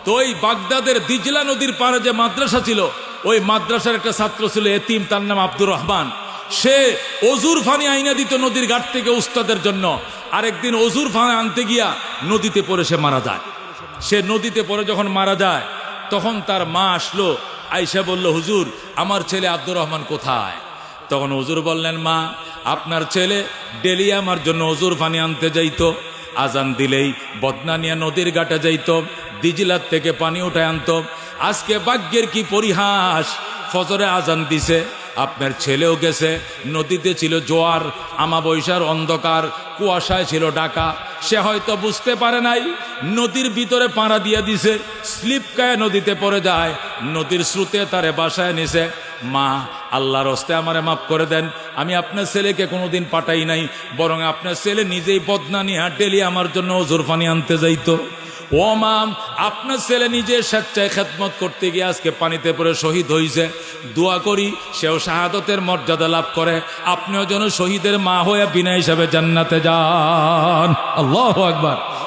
তো ওই বাগদাদের দিজলা নদীর পাড়ে যে মাদ্রাসা ছিল, ওই মাদ্রাসার একটা ছাত্র ছিল এতিম, তার নাম আব্দুর রহমান। সে অজুর ফানি আইনা দিত নদীর ঘাট থেকে উস্তাদের জন্য। আরেকদিন অজুর ফানি আনতে গিয়া নদীতে পড়ে সে মারা যায়। সে নদীতে পড়ে যখন মারা যায়, তখন তার মা আসলো, আইসা বলল, হুজুর আমার ছেলে আব্দুর রহমান কোথায়? তখন হুজুর বললেন, মা আপনার ছেলে ডেলি আমার জন্য অজুর পানি আনতে যাইতো, আজান দিলেই বদনা নিয়ে নদীর ঘাটে যাইতো, দিজিলার থেকে পানি উঠায় আনতো। আজকে ভাগ্যের কি পরিহাস, ফজরে আজান দিছে, আপনার ছেলেও গেছে, নদীতে ছিল জোয়ার, আমাবৈশার অন্ধকার, কুয়াশায় ছিল ঢাকা। সে হয়তো বুঝতে পারে নাই, নদীর ভিতরে পাড়া দিয়ে দিছে, স্লিপ খায় নদীতে পড়ে যায়, নদীর স্রোতে তারে বাসায় নিছে। মা আল্লাহর হস্তে আমারে মাফ করে দেন, আমি আপনার ছেলেকে কোনোদিন পাঠাই নাই, বরং আপনার ছেলে নিজেই বদনা নিয়ে ডেলি আমার জন্য ওজুর পানি আনতে যাইতো। ও মা, আপনার ছেলে নিজে স্বেচ্ছায় খেদমত করতে গিয়ে আজকে পানিতে পড়ে শহীদ হয়েছে। দোয়া করি সেও শাহাদতের মর্যাদা লাভ করে, আপনিও যেন শহীদের মা হয়ে বিনা হিসাবে জান্নাতে যান। আল্লাহু আকবার।